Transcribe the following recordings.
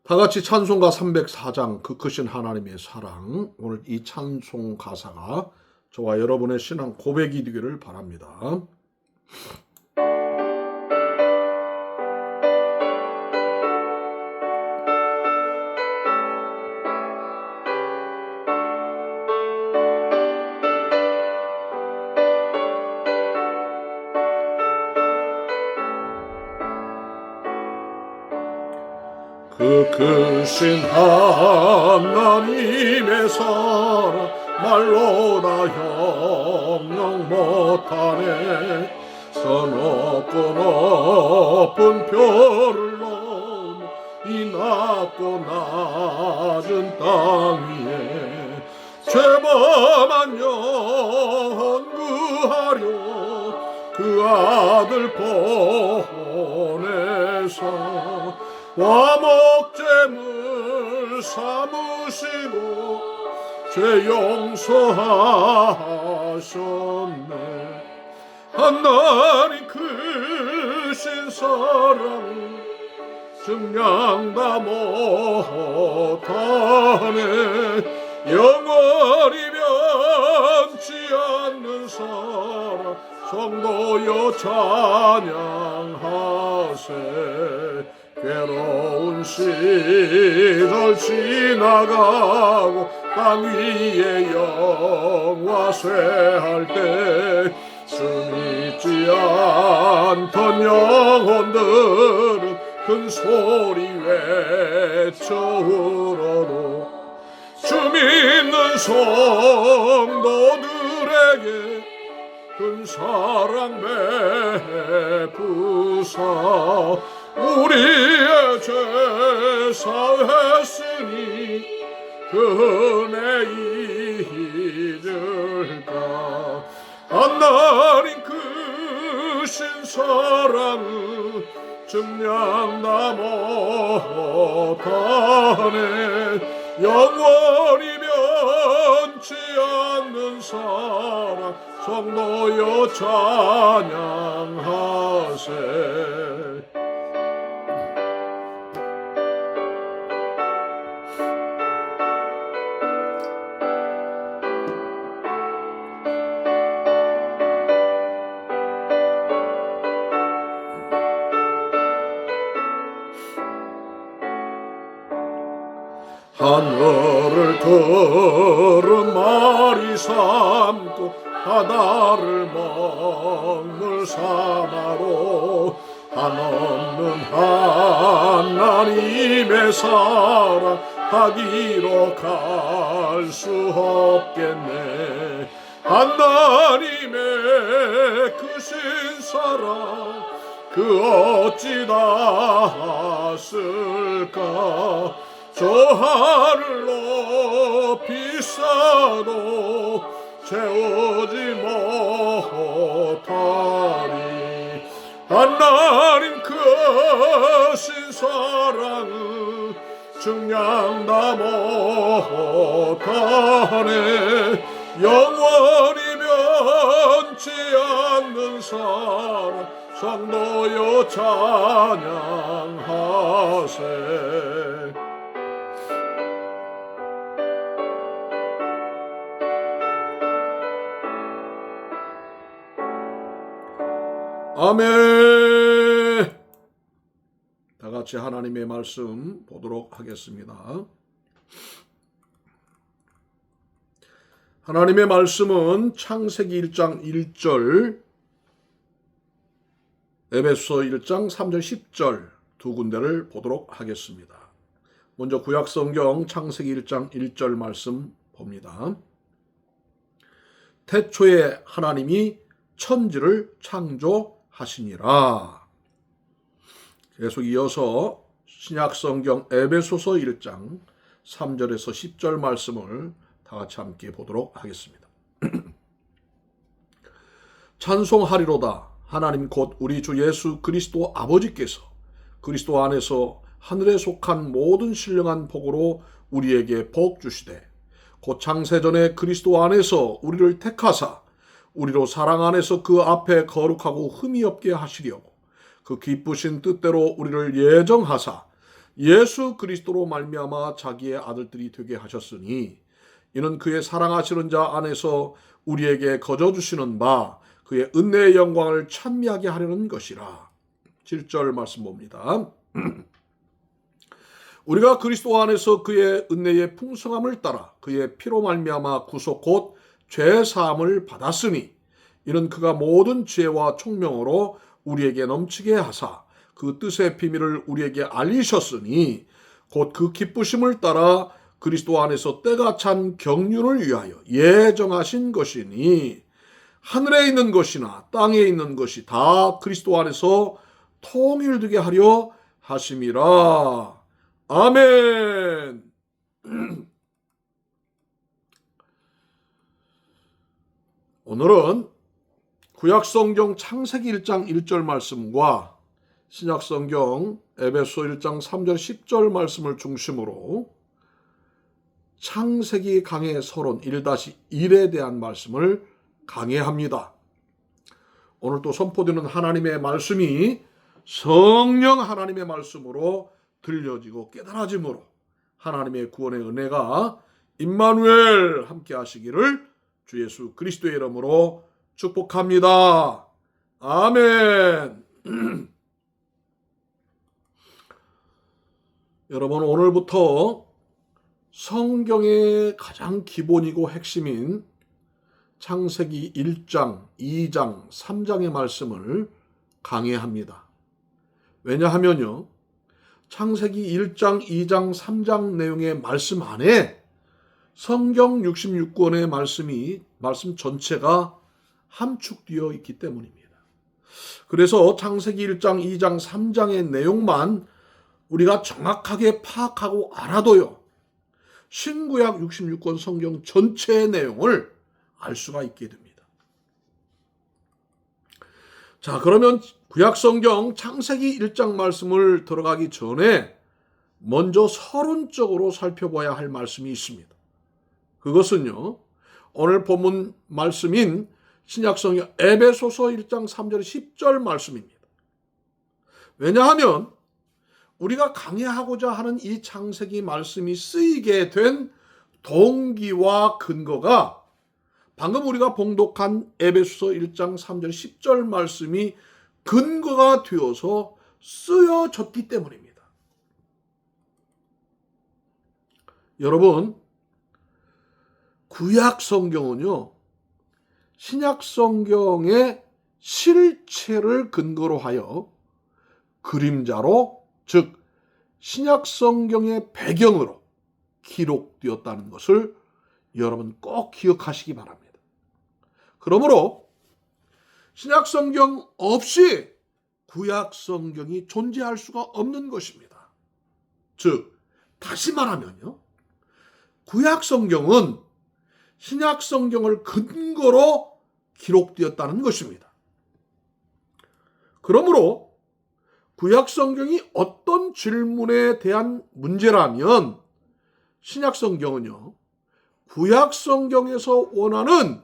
다 같이 찬송가 304장 그 크신 하나님의 사랑. 오늘 이 찬송 가사가 저와 여러분의 신앙 고백이 되기를 바랍니다. 그 크신 하나님의 사랑 말로 다 형용 못하네. 저 높고 높은 별을 넘어 이 낮고 낮은 땅 위에 죄범한 영혼 구하려 그 아들 보내서 화목제물 삼으시고 죄 용서하셨네. 하나님 크신 사랑 증량 다 못하네. 영원히 변치 않는 사랑 성도여 찬양하세. 괴로운 시절 지나가고 땅 위에 영화 쇠할 때 주 믿지 않던 영혼들은 큰 소리 외쳐 울어도 주 믿는 성도들에게 큰 사랑 베푸사 우리의 죄 사했으니 그 은혜 잊을까. 하나님 크신 사랑은 증량 다 못하네. 영원히 변치 않는 사랑 성도여 찬양하세. 하늘을 들은 말이 삼고 바다를 먹물 삼아로 한없는 하나님의 사랑 가기로 갈 수 없겠네. 하나님의 크신 사랑 그 어찌 닿았을까. 저 하늘 높이 쌓아도 채우지 못하리. 하나님 크신 사랑은 증량 다 못하네. 영원히 변치 않는 사랑 성도여 찬양하세. 아멘. 다 같이 하나님의 말씀 보도록 하겠습니다. 하나님의 말씀은 창세기 1장 1절, 에베소 1장 3절 10절 두 군데를 보도록 하겠습니다. 먼저 구약성경 창세기 1장 1절 말씀 봅니다. 태초에 하나님이 천지를 창조하시니라. 계속 이어서 신약성경 에베소서 1장 3절에서 10절 말씀을 다 같이 함께 보도록 하겠습니다. 찬송하리로다. 하나님 곧 우리 주 예수 그리스도 아버지께서 그리스도 안에서 하늘에 속한 모든 신령한 복으로 우리에게 복 주시되 곧 창세전에 그리스도 안에서 우리를 택하사 우리로 사랑 안에서 그 앞에 거룩하고 흠이 없게 하시려고 그 기쁘신 뜻대로 우리를 예정하사 예수 그리스도로 말미암아 자기의 아들들이 되게 하셨으니 이는 그의 사랑하시는 자 안에서 우리에게 거저 주시는 바 그의 은혜의 영광을 찬미하게 하려는 것이라. 7절 말씀 봅니다. 우리가 그리스도 안에서 그의 은혜의 풍성함을 따라 그의 피로 말미암아 구속 곧 죄사함을 받았으니 이는 그가 모든 지혜와 총명으로 우리에게 넘치게 하사 그 뜻의 비밀을 우리에게 알리셨으니 곧 그 기쁘심을 따라 그리스도 안에서 때가 찬 경륜을 위하여 예정하신 것이니 하늘에 있는 것이나 땅에 있는 것이 다 그리스도 안에서 통일되게 하려 하심이라. 아멘. 오늘은 구약성경 창세기 1장 1절 말씀과 신약성경 에베소 1장 3절 10절 말씀을 중심으로 창세기 강해 서론 1-1에 대한 말씀을 강해합니다. 오늘 또 선포되는 하나님의 말씀이 성령 하나님의 말씀으로 들려지고 깨달아짐으로 하나님의 구원의 은혜가 임마누엘 함께 하시기를 주 예수 그리스도의 이름으로 축복합니다. 아멘. 여러분, 오늘부터 성경의 가장 기본이고 핵심인 창세기 1장, 2장, 3장의 말씀을 강해합니다. 왜냐하면요, 창세기 1장, 2장, 3장 내용의 말씀 안에 성경 66권의 말씀 전체가 함축되어 있기 때문입니다. 그래서 창세기 1장, 2장, 3장의 내용만 우리가 정확하게 파악하고 알아도요, 신구약 66권 성경 전체의 내용을 알 수가 있게 됩니다. 자, 그러면 구약 성경 창세기 1장 말씀을 들어가기 전에 먼저 서론적으로 살펴봐야 할 말씀이 있습니다. 그것은요, 오늘 본문 말씀인 신약성경 에베소서 1장 3절 10절 말씀입니다. 왜냐하면 우리가 강해하고자 하는 이 창세기 말씀이 쓰이게 된 동기와 근거가 방금 우리가 봉독한 에베소서 1장 3절 10절 말씀이 근거가 되어서 쓰여졌기 때문입니다. 여러분, 구약 성경은요, 신약 성경의 실체를 근거로 하여 그림자로, 즉 신약 성경의 배경으로 기록되었다는 것을 여러분 꼭 기억하시기 바랍니다. 그러므로 신약 성경 없이 구약 성경이 존재할 수가 없는 것입니다. 즉, 다시 말하면요, 구약 성경은 신약 성경을 근거로 기록되었다는 것입니다. 그러므로 구약 성경이 어떤 질문에 대한 문제라면 신약 성경은요, 구약 성경에서 원하는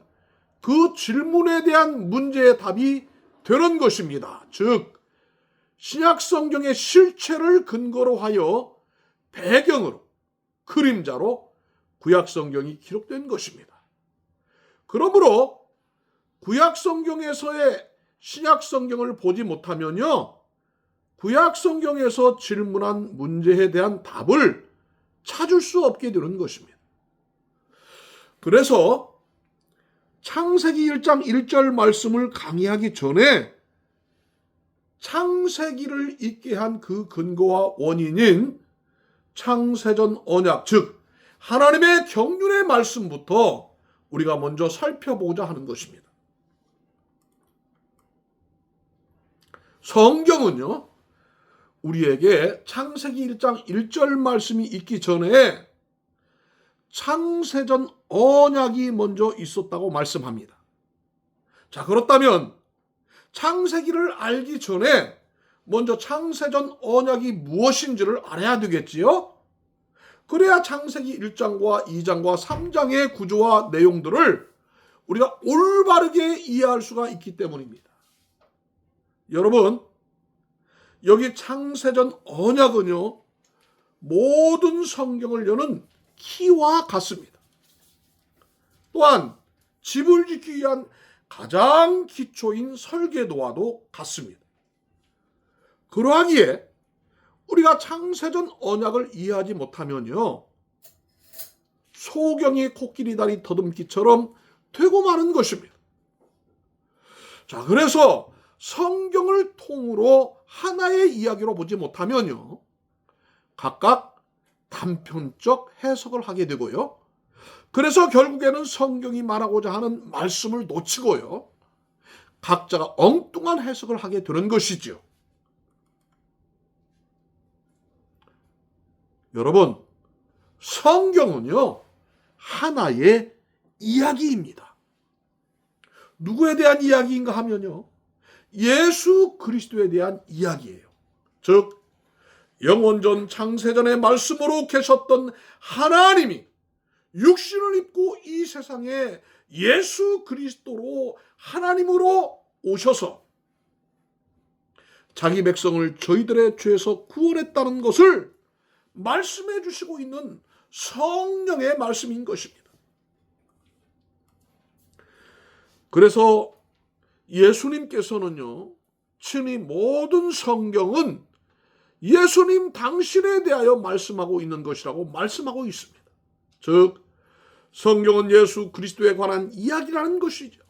그 질문에 대한 문제의 답이 되는 것입니다. 즉, 신약 성경의 실체를 근거로 하여 배경으로, 그림자로 구약 성경이 기록된 것입니다. 그러므로 구약 성경에서의 신약 성경을 보지 못하면요, 구약 성경에서 질문한 문제에 대한 답을 찾을 수 없게 되는 것입니다. 그래서 창세기 1장 1절 말씀을 강의하기 전에 창세기를 있게 한 그 근거와 원인인 창세전 언약, 즉 하나님의 경륜의 말씀부터 우리가 먼저 살펴보고자 하는 것입니다. 성경은요, 우리에게 창세기 1장 1절 말씀이 있기 전에 창세전 언약이 먼저 있었다고 말씀합니다. 자, 그렇다면 창세기를 알기 전에 먼저 창세전 언약이 무엇인지를 알아야 되겠지요? 그래야 창세기 1장과 2장과 3장의 구조와 내용들을 우리가 올바르게 이해할 수가 있기 때문입니다. 여러분, 여기 창세전 언약은요, 모든 성경을 여는 키와 같습니다. 또한 집을 짓기 위한 가장 기초인 설계도와도 같습니다. 그러하기에 우리가 창세전 언약을 이해하지 못하면요, 소경이 코끼리 다리 더듬기처럼 되고 마는 것입니다. 자, 그래서 성경을 통으로 하나의 이야기로 보지 못하면요, 각각 단편적 해석을 하게 되고요, 그래서 결국에는 성경이 말하고자 하는 말씀을 놓치고요, 각자가 엉뚱한 해석을 하게 되는 것이죠. 여러분, 성경은요, 하나의 이야기입니다. 누구에 대한 이야기인가 하면요, 예수 그리스도에 대한 이야기예요. 즉, 영원전 창세전의 말씀으로 계셨던 하나님이 육신을 입고 이 세상에 예수 그리스도로 하나님으로 오셔서 자기 백성을 저희들의 죄에서 구원했다는 것을 말씀해 주시고 있는 성령의 말씀인 것입니다. 그래서 예수님께서는요, 친히 모든 성경은 예수님 당신에 대하여 말씀하고 있는 것이라고 말씀하고 있습니다. 즉, 성경은 예수 그리스도에 관한 이야기라는 것이죠.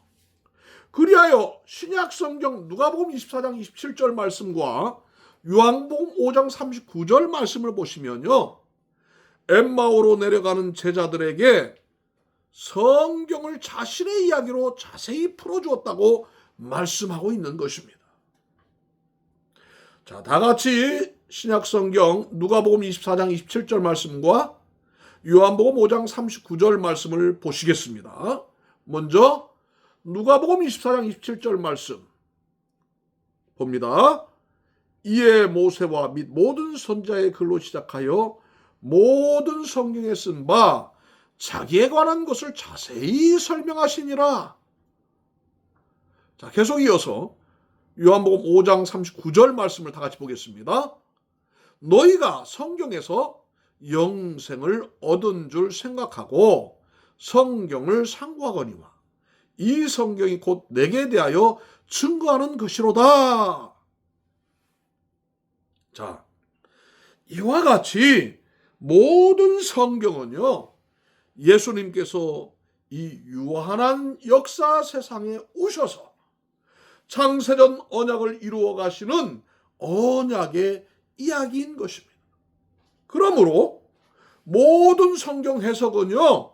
그리하여 신약 성경 누가복음 24장 27절 말씀과 요한복음 5장 39절 말씀을 보시면요, 엠마오로 내려가는 제자들에게 성경을 자신의 이야기로 자세히 풀어주었다고 말씀하고 있는 것입니다. 자, 다 같이 신약 성경 누가복음 24장 27절 말씀과 요한복음 5장 39절 말씀을 보시겠습니다. 먼저 누가복음 24장 27절 말씀 봅니다. 이에 모세와 및 모든 선지자의 글로 시작하여 모든 성경에 쓴 바 자기에 관한 것을 자세히 설명하시니라. 자, 계속 이어서 요한복음 5장 39절 말씀을 다 같이 보겠습니다. 너희가 성경에서 영생을 얻은 줄 생각하고 성경을 상고하거니와 이 성경이 곧 내게 대하여 증거하는 것이로다. 자, 이와 같이 모든 성경은요, 예수님께서 이 유한한 역사 세상에 오셔서 창세전 언약을 이루어 가시는 언약의 이야기인 것입니다. 그러므로 모든 성경 해석은요,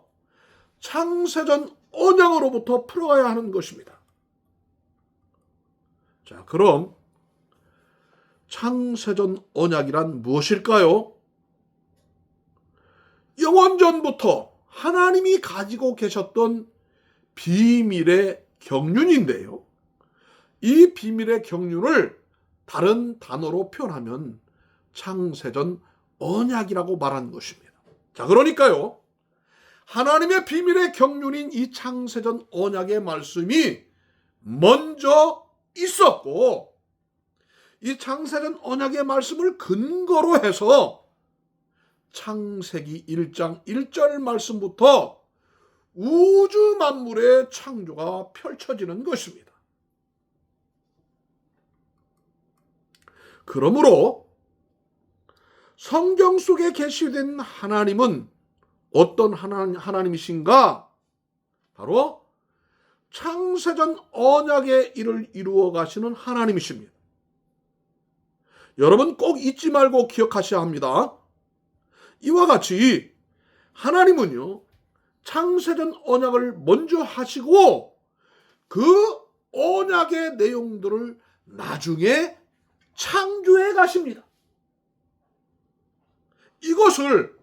창세전 언약으로부터 풀어가야 하는 것입니다. 자, 그럼 창세전 언약이란 무엇일까요? 영원전부터 하나님이 가지고 계셨던 비밀의 경륜인데요, 이 비밀의 경륜을 다른 단어로 표현하면 창세전 언약이라고 말하는 것입니다. 자, 그러니까요, 하나님의 비밀의 경륜인 이 창세전 언약의 말씀이 먼저 있었고, 이 창세전 언약의 말씀을 근거로 해서 창세기 1장 1절 말씀부터 우주 만물의 창조가 펼쳐지는 것입니다. 그러므로 성경 속에 계시된 하나님은 어떤 하나님이신가? 바로 창세전 언약의 일을 이루어 가시는 하나님이십니다. 여러분 꼭 잊지 말고 기억하셔야 합니다. 이와 같이 하나님은요, 창세전 언약을 먼저 하시고 그 언약의 내용들을 나중에 창조해 가십니다. 이것을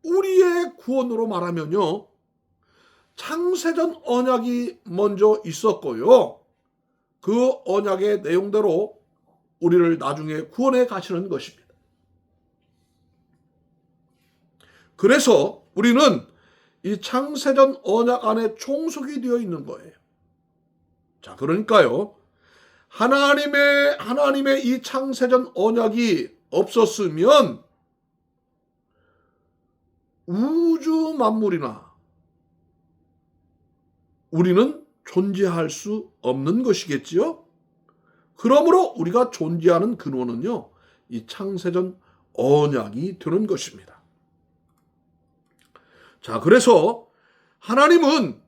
우리의 구원으로 말하면요, 창세전 언약이 먼저 있었고요, 그 언약의 내용대로 우리를 나중에 구원해 가시는 것입니다. 그래서 우리는 이 창세전 언약 안에 종속이 되어 있는 거예요. 자, 그러니까요, 하나님의 이 창세전 언약이 없었으면 우주 만물이나 우리는 존재할 수 없는 것이겠지요. 그러므로 우리가 존재하는 근원은요, 이 창세전 언약이 되는 것입니다. 자, 그래서 하나님은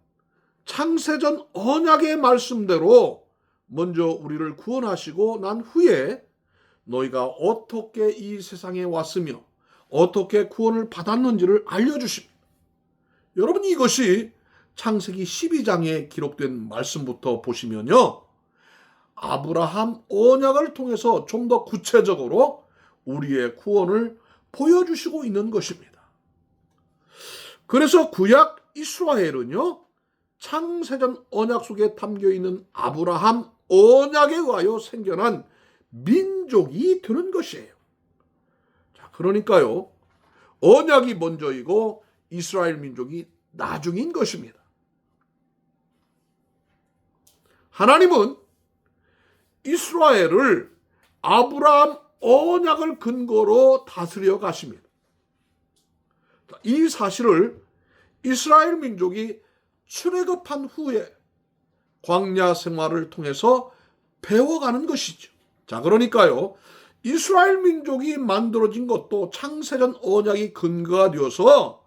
창세전 언약의 말씀대로 먼저 우리를 구원하시고 난 후에 너희가 어떻게 이 세상에 왔으며 어떻게 구원을 받았는지를 알려주십니다. 여러분, 이것이 창세기 12장에 기록된 말씀부터 보시면요, 아브라함 언약을 통해서 좀 더 구체적으로 우리의 구원을 보여주시고 있는 것입니다. 그래서 구약 이스라엘은요, 창세전 언약 속에 담겨있는 아브라함 언약에 의하여 생겨난 민족이 되는 것이에요. 자, 그러니까요, 언약이 먼저이고 이스라엘 민족이 나중인 것입니다. 하나님은 이스라엘을 아브라함 언약을 근거로 다스려 가십니다. 이 사실을 이스라엘 민족이 출애굽한 후에 광야 생활을 통해서 배워가는 것이죠. 자, 그러니까요, 이스라엘 민족이 만들어진 것도 창세전 언약이 근거가 되어서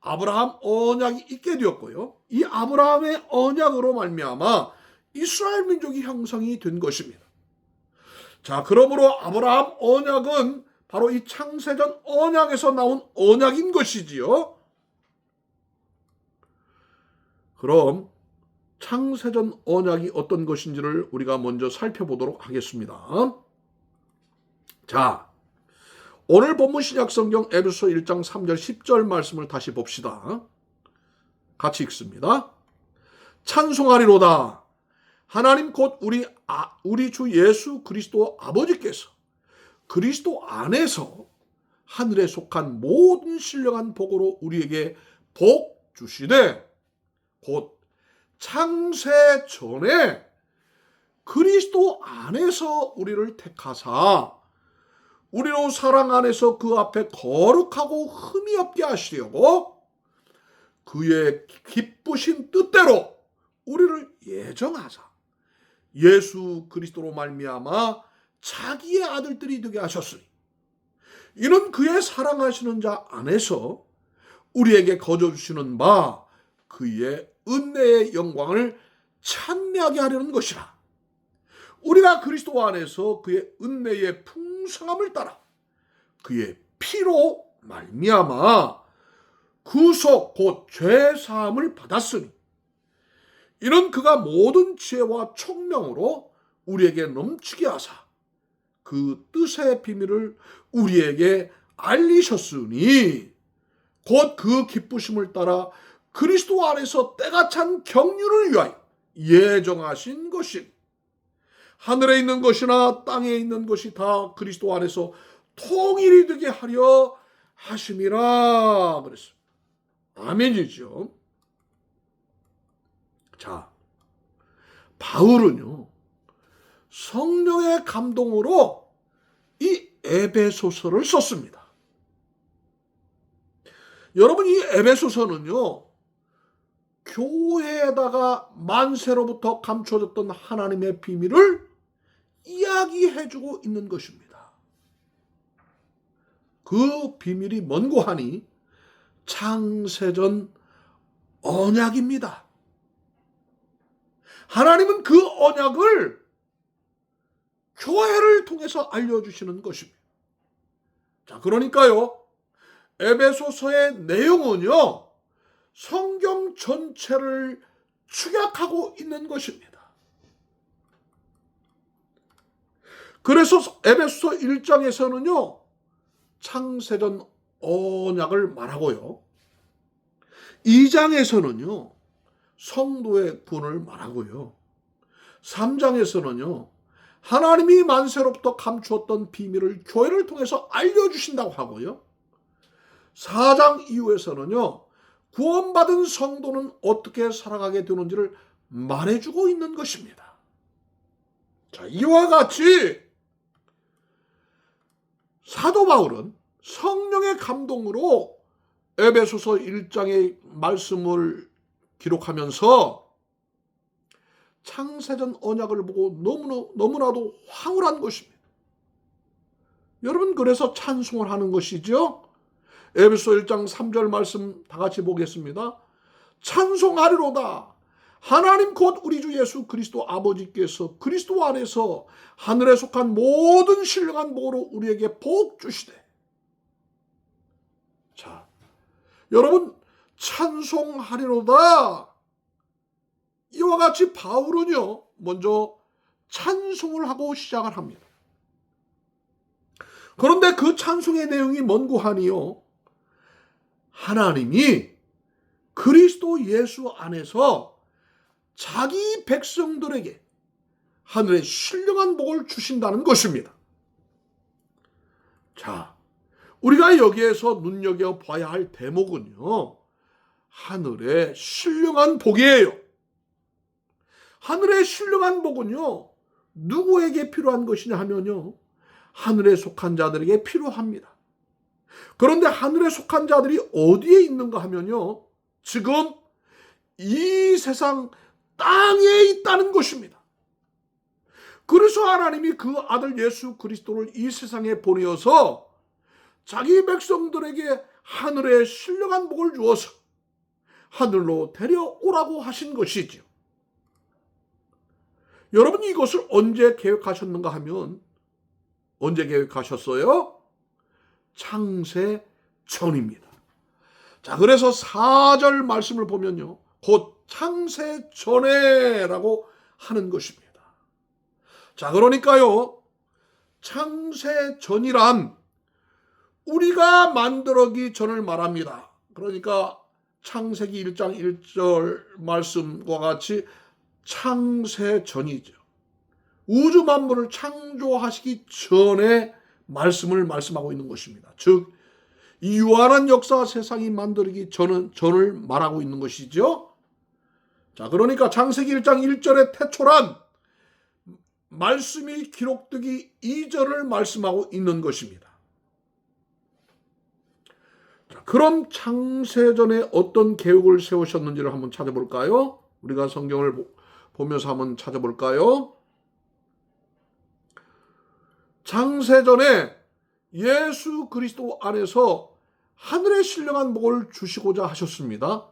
아브라함 언약이 있게 되었고요, 이 아브라함의 언약으로 말미암아 이스라엘 민족이 형성이 된 것입니다. 자, 그러므로 아브라함 언약은 바로 이 창세전 언약에서 나온 언약인 것이지요. 그럼 창세전 언약이 어떤 것인지를 우리가 먼저 살펴보도록 하겠습니다. 자, 오늘 본문 신약 성경 에베소 1장 3절 10절 말씀을 다시 봅시다. 같이 읽습니다. 찬송하리로다. 하나님 곧 우리 주 예수 그리스도 아버지께서 그리스도 안에서 하늘에 속한 모든 신령한 복으로 우리에게 복 주시되, 곧 창세 전에 그리스도 안에서 우리를 택하사 우리로 사랑 안에서 그 앞에 거룩하고 흠이 없게 하시려고 그의 기쁘신 뜻대로 우리를 예정하사 예수 그리스도로 말미암아 자기의 아들들이 되게 하셨으니, 이는 그의 사랑하시는 자 안에서 우리에게 거저 주시는 바 그의 은혜의 영광을 찬미하게 하려는 것이라. 우리가 그리스도 안에서 그의 은혜의 풍성함을 따라 그의 피로 말미암아 구속 곧 죄 사함을 받았으니, 이는 그가 모든 지혜와 총명으로 우리에게 넘치게 하사 그 뜻의 비밀을 우리에게 알리셨으니, 곧 그 기쁘심을 따라 그리스도 안에서 때가 찬 경륜을 위하여 예정하신 것이니, 하늘에 있는 것이나 땅에 있는 것이 다 그리스도 안에서 통일이 되게 하려 하심이라 그랬어요. 아멘이죠. 자, 바울은요, 성령의 감동으로 이 에베소서를 썼습니다. 여러분, 이 에베소서는요, 교회에다가 만세로부터 감춰졌던 하나님의 비밀을 이야기해주고 있는 것입니다. 그 비밀이 뭔고 하니 창세전 언약입니다. 하나님은 그 언약을 교회를 통해서 알려주시는 것입니다. 자, 그러니까요, 에베소서의 내용은요, 성경 전체를 축약하고 있는 것입니다. 그래서 에베소서 1장에서는요, 창세전 언약을 말하고요, 2장에서는요, 성도의 구원을 말하고요, 3장에서는요, 하나님이 만세로부터 감추었던 비밀을 교회를 통해서 알려주신다고 하고요, 4장 이후에서는요, 구원받은 성도는 어떻게 살아가게 되는지를 말해주고 있는 것입니다. 자, 이와 같이 사도 바울은 성령의 감동으로 에베소서 1장의 말씀을 기록하면서 창세전 언약을 보고 너무나도 황홀한 것입니다. 여러분, 그래서 찬송을 하는 것이죠. 에베소 1장 3절 말씀 다 같이 보겠습니다. 찬송하리로다. 하나님 곧 우리 주 예수 그리스도 아버지께서 그리스도 안에서 하늘에 속한 모든 신령한 복으로 우리에게 복 주시되. 자, 여러분, 찬송하리로다. 이와 같이 바울은요, 먼저 찬송을 하고 시작을 합니다. 그런데 그 찬송의 내용이 뭔고 하니요, 하나님이 그리스도 예수 안에서 자기 백성들에게 하늘의 신령한 복을 주신다는 것입니다. 자, 우리가 여기에서 눈여겨봐야 할 대목은요, 하늘의 신령한 복이에요. 하늘의 신령한 복은요, 누구에게 필요한 것이냐 하면요, 하늘에 속한 자들에게 필요합니다. 그런데 하늘에 속한 자들이 어디에 있는가 하면요, 지금 이 세상 땅에 있다는 것입니다. 그래서 하나님이 그 아들 예수 그리스도를 이 세상에 보내어서 자기 백성들에게 하늘의 신령한 복을 주어서 하늘로 데려오라고 하신 것이지요. 여러분, 이것을 언제 계획하셨는가 하면, 언제 계획하셨어요? 창세 전입니다. 자, 그래서 4절 말씀을 보면요, 곧 창세 전에라고 하는 것입니다. 자, 그러니까요, 창세 전이란 우리가 만들어기 전을 말합니다. 그러니까 창세기 1장 1절 말씀과 같이 창세 전이죠. 우주 만물을 창조하시기 전에 말씀을 말씀하고 있는 것입니다. 즉, 이 유한한 역사 세상이 만들기 전을 말하고 있는 것이죠. 자, 그러니까 창세기 1장 1절의 태초란 말씀이 기록되기 이전을 말씀하고 있는 것입니다. 자, 그럼 창세전에 어떤 계획을 세우셨는지를 한번 찾아볼까요? 우리가 성경을 보면서 한번 찾아볼까요? 창세전에 예수 그리스도 안에서 하늘의 신령한 복을 주시고자 하셨습니다.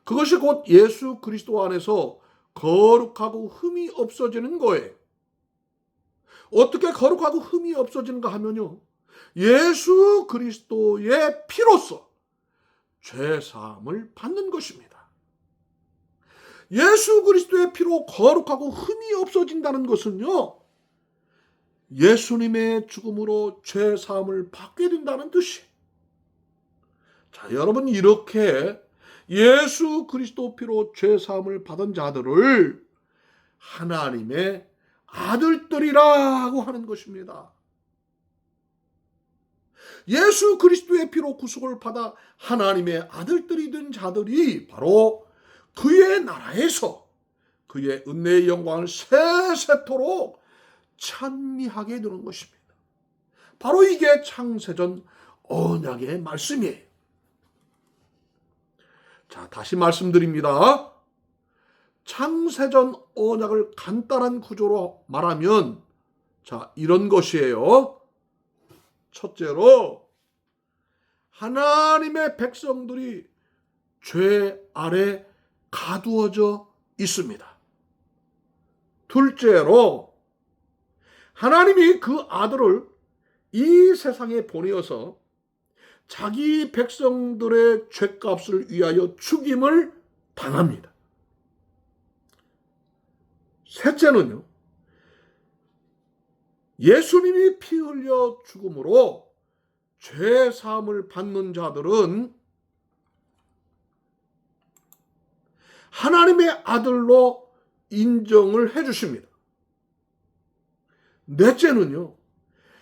그것이 곧 예수 그리스도 안에서 거룩하고 흠이 없어지는 거예요. 어떻게 거룩하고 흠이 없어지는가 하면요, 예수 그리스도의 피로써 죄사함을 받는 것입니다. 예수 그리스도의 피로 거룩하고 흠이 없어진다는 것은요, 예수님의 죽음으로 죄사함을 받게 된다는 뜻이에요. 자, 여러분, 이렇게 예수 그리스도 피로 죄사함을 받은 자들을 하나님의 아들들이라고 하는 것입니다. 예수 그리스도의 피로 구속을 받아 하나님의 아들들이 된 자들이 바로 그의 나라에서 그의 은혜의 영광을 세세토록 찬미하게 되는 것입니다. 바로 이게 창세전 언약의 말씀이에요. 자, 다시 말씀드립니다. 창세전 언약을 간단한 구조로 말하면, 자, 이런 것이에요. 첫째로, 하나님의 백성들이 죄 아래 가두어져 있습니다. 둘째로, 하나님이 그 아들을 이 세상에 보내어서 자기 백성들의 죄값을 위하여 죽임을 당합니다. 셋째는요, 예수님이 피 흘려 죽음으로 죄 사함을 받는 자들은 하나님의 아들로 인정을 해 주십니다. 넷째는요,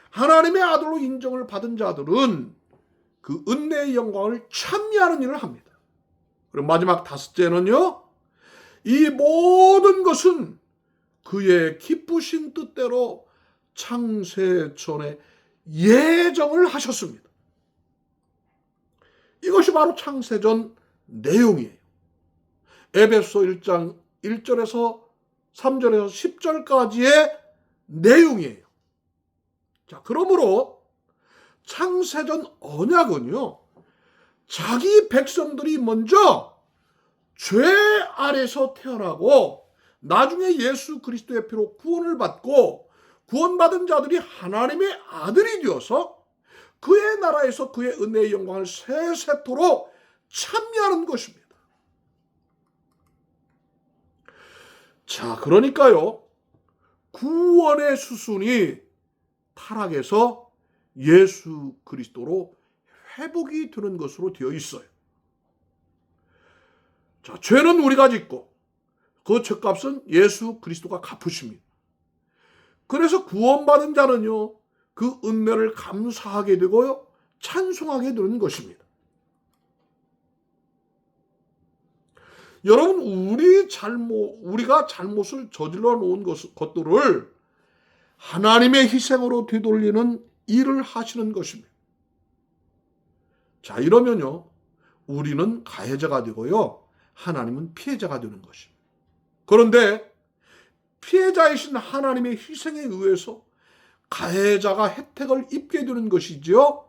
하나님의 아들로 인정을 받은 자들은 그 은혜의 영광을 찬미하는 일을 합니다. 그리고 마지막 다섯째는요, 이 모든 것은 그의 기쁘신 뜻대로 창세 전에 예정을 하셨습니다. 이것이 바로 창세전 내용이에요. 에베소 1장 1절에서 3절에서 10절까지의 내용이에요. 자, 그러므로 창세전 언약은요, 자기 백성들이 먼저 죄 아래서 태어나고 나중에 예수 그리스도의 피로 구원을 받고 구원받은 자들이 하나님의 아들이 되어서 그의 나라에서 그의 은혜의 영광을 세세토록 참여하는 것입니다. 자, 그러니까요, 구원의 수순이 타락해서 예수 그리스도로 회복이 되는 것으로 되어 있어요. 자, 죄는 우리가 짓고 그 죄값은 예수 그리스도가 갚으십니다. 그래서 구원받은 자는요, 그 은혜를 감사하게 되고요, 찬송하게 되는 것입니다. 여러분, 우리가 잘못을 저질러 놓은 것들을 하나님의 희생으로 되돌리는 일을 하시는 것입니다. 자, 이러면요, 우리는 가해자가 되고요, 하나님은 피해자가 되는 것입니다. 그런데 피해자이신 하나님의 희생에 의해서 가해자가 혜택을 입게 되는 것이지요.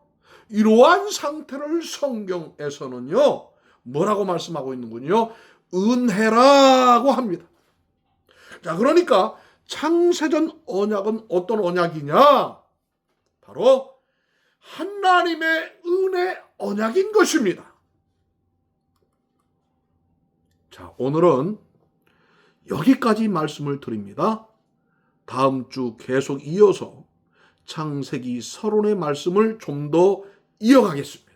이러한 상태를 성경에서는요, 뭐라고 말씀하고 있는군요? 은혜라고 합니다. 자, 그러니까 창세전 언약은 어떤 언약이냐? 바로 하나님의 은혜 언약인 것입니다. 자, 오늘은 여기까지 말씀을 드립니다. 다음 주 계속 이어서 창세기 서론의 말씀을 좀 더 이어가겠습니다.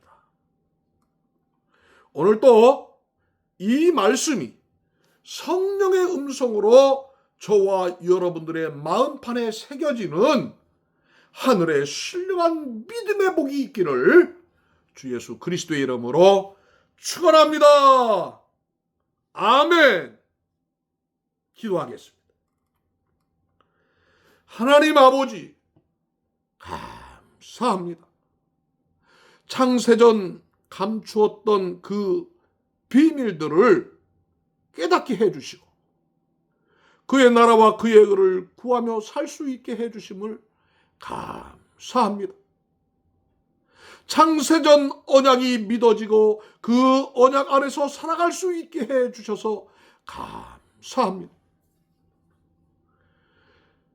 오늘 또 이 말씀이 성령의 음성으로 저와 여러분들의 마음판에 새겨지는 하늘의 신령한 믿음의 복이 있기를 주 예수 그리스도의 이름으로 축원합니다. 아멘. 기도하겠습니다. 하나님 아버지, 감사합니다. 창세전 감추었던 그 비밀들을 깨닫게 해주시고 그의 나라와 그의 의를 구하며 살 수 있게 해주심을 감사합니다. 창세전 언약이 믿어지고 그 언약 안에서 살아갈 수 있게 해주셔서 감사합니다.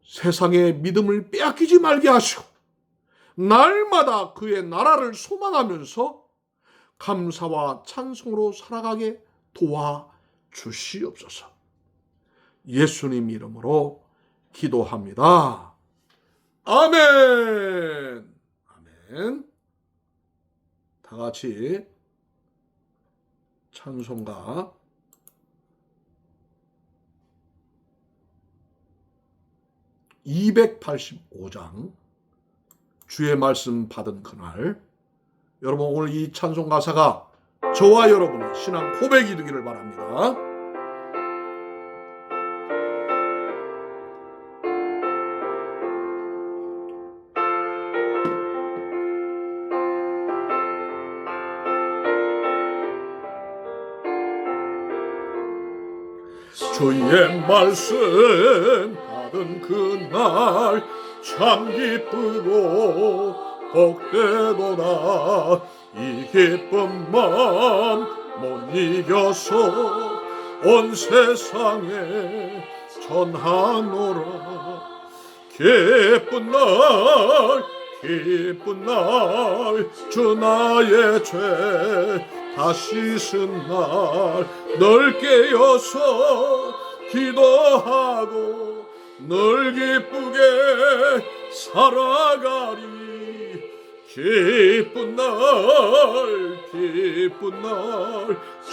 세상의 믿음을 빼앗기지 말게 하시고 날마다 그의 나라를 소망하면서 감사와 찬송으로 살아가게 도와주시옵소서. 예수님 이름으로 기도합니다. 아멘. 아멘. 다 같이 찬송가 285장 주의 말씀 받은 그날, 여러분 오늘 이 찬송 가사가 저와 여러분의 신앙 고백이 되기를 바랍니다. 주의 말씀 받은 그날 참 기쁘고 복되도다. 이 기쁜 마음 못 이겨서 온 세상에 전하노라. 기쁜 날 주 나의 죄 다 씻은 날 널 깨어서 기도하고 널 기쁘게 살아가리. 기쁜 날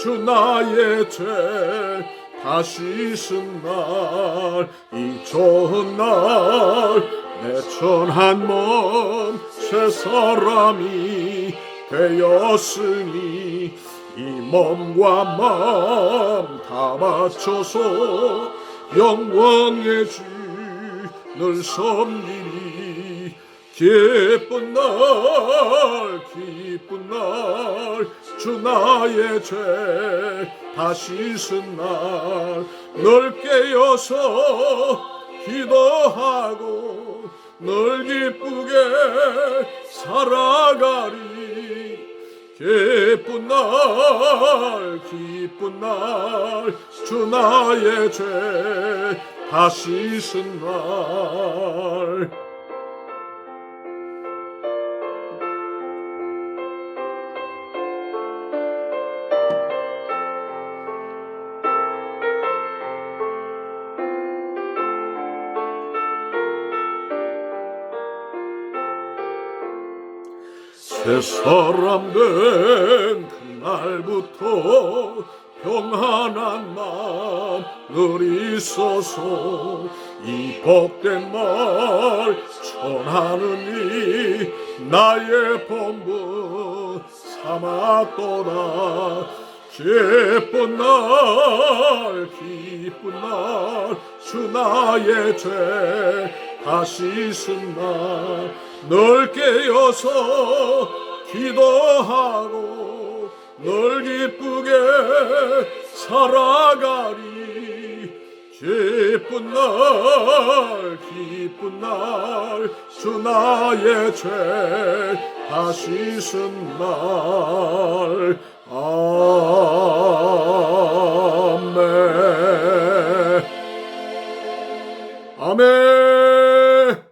주 나의 죄 다 씻은 날 이 좋은 날 내 천한 몸 새 사람이 되었으니 이 몸과 마음 다 바쳐서 영광의 주를 섬기리. 기쁜 날 기쁜 날 주 나의 죄 다 씻은 날 널 깨어서 기도하고 널 기쁘게 살아가리. 기쁜 날 주 나의 죄 다 씻은 날. 새 사람 된 그날부터 평안한 마음 늘 있어서 이 복된 말 전하느니 나의 본분 삼았도다. 기쁜 날 주 나의 죄 다 씻은 날 널 깨어서 기도하고 널 기쁘게 살아가리. 기쁜 날 주 나의 죄 다 씻은 날. 아멘. 아멘.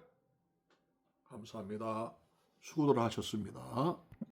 감사합니다. 수고들 하셨습니다.